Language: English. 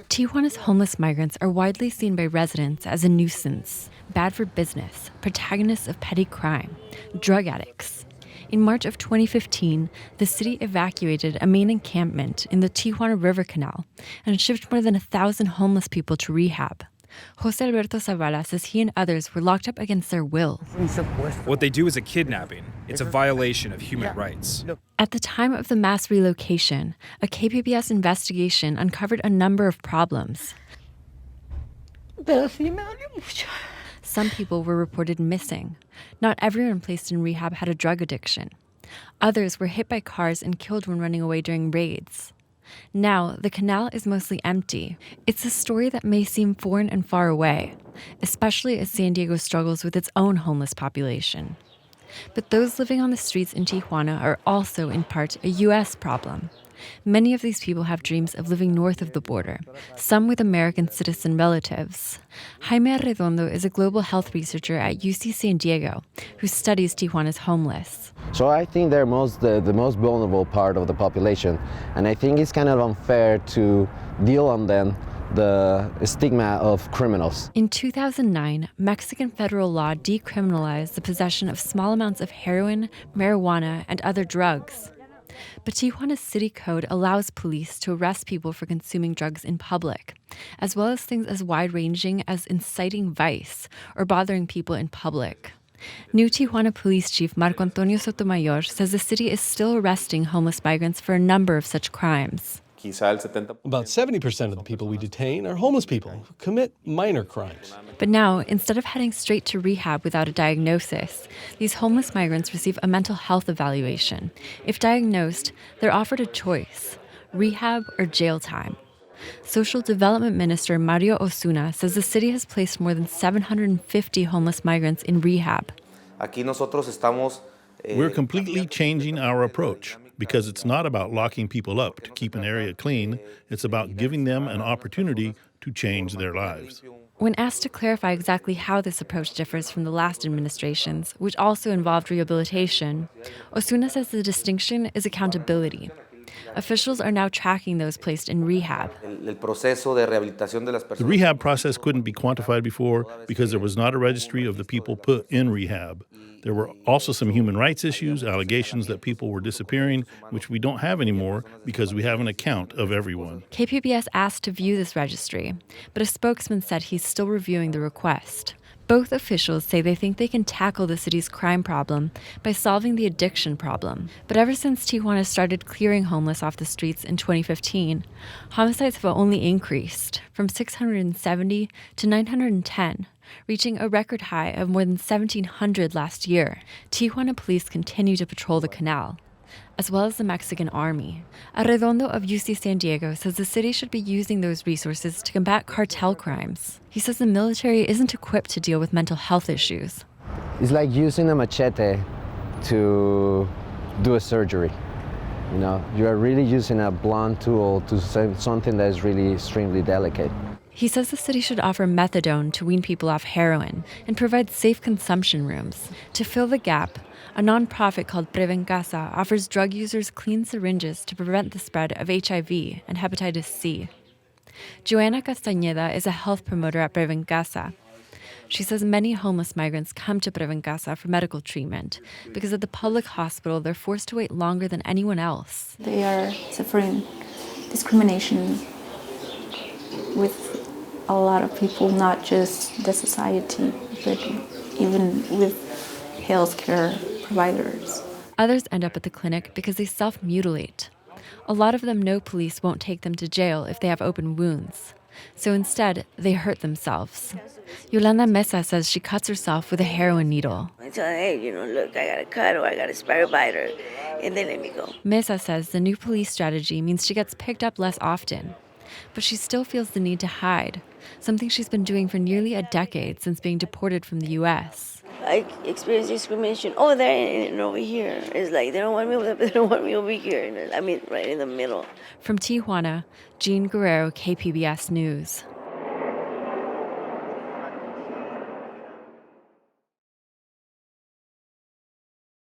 Tijuana's homeless migrants are widely seen by residents as a nuisance, bad for business, protagonists of petty crime, drug addicts. In March of 2015, the city evacuated a main encampment in the Tijuana River Canal and shipped more than 1,000 homeless people to rehab. Jose Alberto Zavala says he and others were locked up against their will. What they do is a kidnapping. It's a violation of human rights. At the time of the mass relocation, a KPBS investigation uncovered a number of problems. Some people were reported missing. Not everyone placed in rehab had a drug addiction. Others were hit by cars and killed when running away during raids. Now, the canal is mostly empty. It's a story that may seem foreign and far away, especially as San Diego struggles with its own homeless population. But those living on the streets in Tijuana are also, in part, a U.S. problem. Many of these people have dreams of living north of the border, some with American citizen relatives. Jaime Arredondo is a global health researcher at UC San Diego who studies Tijuana's homeless. So I think they're the most vulnerable part of the population, and I think it's kind of unfair to deal on them the stigma of criminals. In 2009, Mexican federal law decriminalized the possession of small amounts of heroin, marijuana, and other drugs. But Tijuana's city code allows police to arrest people for consuming drugs in public, as well as things as wide-ranging as inciting vice or bothering people in public. New Tijuana Police Chief Marco Antonio Sotomayor says the city is still arresting homeless migrants for a number of such crimes. About 70% of the people we detain are homeless people who commit minor crimes. But now, instead of heading straight to rehab without a diagnosis, these homeless migrants receive a mental health evaluation. If diagnosed, they're offered a choice: rehab or jail time. Social Development Minister Mario Osuna says the city has placed more than 750 homeless migrants in rehab. We're completely changing our approach because it's not about locking people up to keep an area clean. It's about giving them an opportunity to change their lives. When asked to clarify exactly how this approach differs from the last administration's, which also involved rehabilitation, Osuna says the distinction is accountability. Officials are now tracking those placed in rehab. The rehab process couldn't be quantified before because there was not a registry of the people put in rehab. There were also some human rights issues, allegations that people were disappearing, which we don't have anymore because we have an account of everyone. KPBS asked to view this registry, but a spokesman said he's still reviewing the request. Both officials say they think they can tackle the city's crime problem by solving the addiction problem. But ever since Tijuana started clearing homeless off the streets in 2015, homicides have only increased, from 670 to 910, reaching a record high of more than 1,700 last year. Tijuana police continue to patrol the canal, as well as the Mexican army. Arredondo of UC San Diego says the city should be using those resources to combat cartel crimes. He says the military isn't equipped to deal with mental health issues. It's like using a machete to do a surgery. You know, you are really using a blunt tool to say something that is really extremely delicate. He says the city should offer methadone to wean people off heroin and provide safe consumption rooms. To fill the gap, a nonprofit called Prevencasa offers drug users clean syringes to prevent the spread of HIV and hepatitis C. Joanna Castañeda is a health promoter at Prevencasa. She says many homeless migrants come to Prevencasa for medical treatment because at the public hospital they're forced to wait longer than anyone else. They are suffering discrimination with a lot of people, not just the society, but even with healthcare providers. Others end up at the clinic because they self-mutilate. A lot of them know police won't take them to jail if they have open wounds. So instead, they hurt themselves. Yolanda Mesa says she cuts herself with a heroin needle. I tell her, hey, look, I got a cut or I got a spider biter, and then let me go. Mesa says the new police strategy means she gets picked up less often. But she still feels the need to hide, something she's been doing for nearly a decade since being deported from the U.S. I experienced discrimination over there and over here. It's like they don't want me over there, but they don't want me over here. I mean, right in the middle. From Tijuana, Jean Guerrero, KPBS News.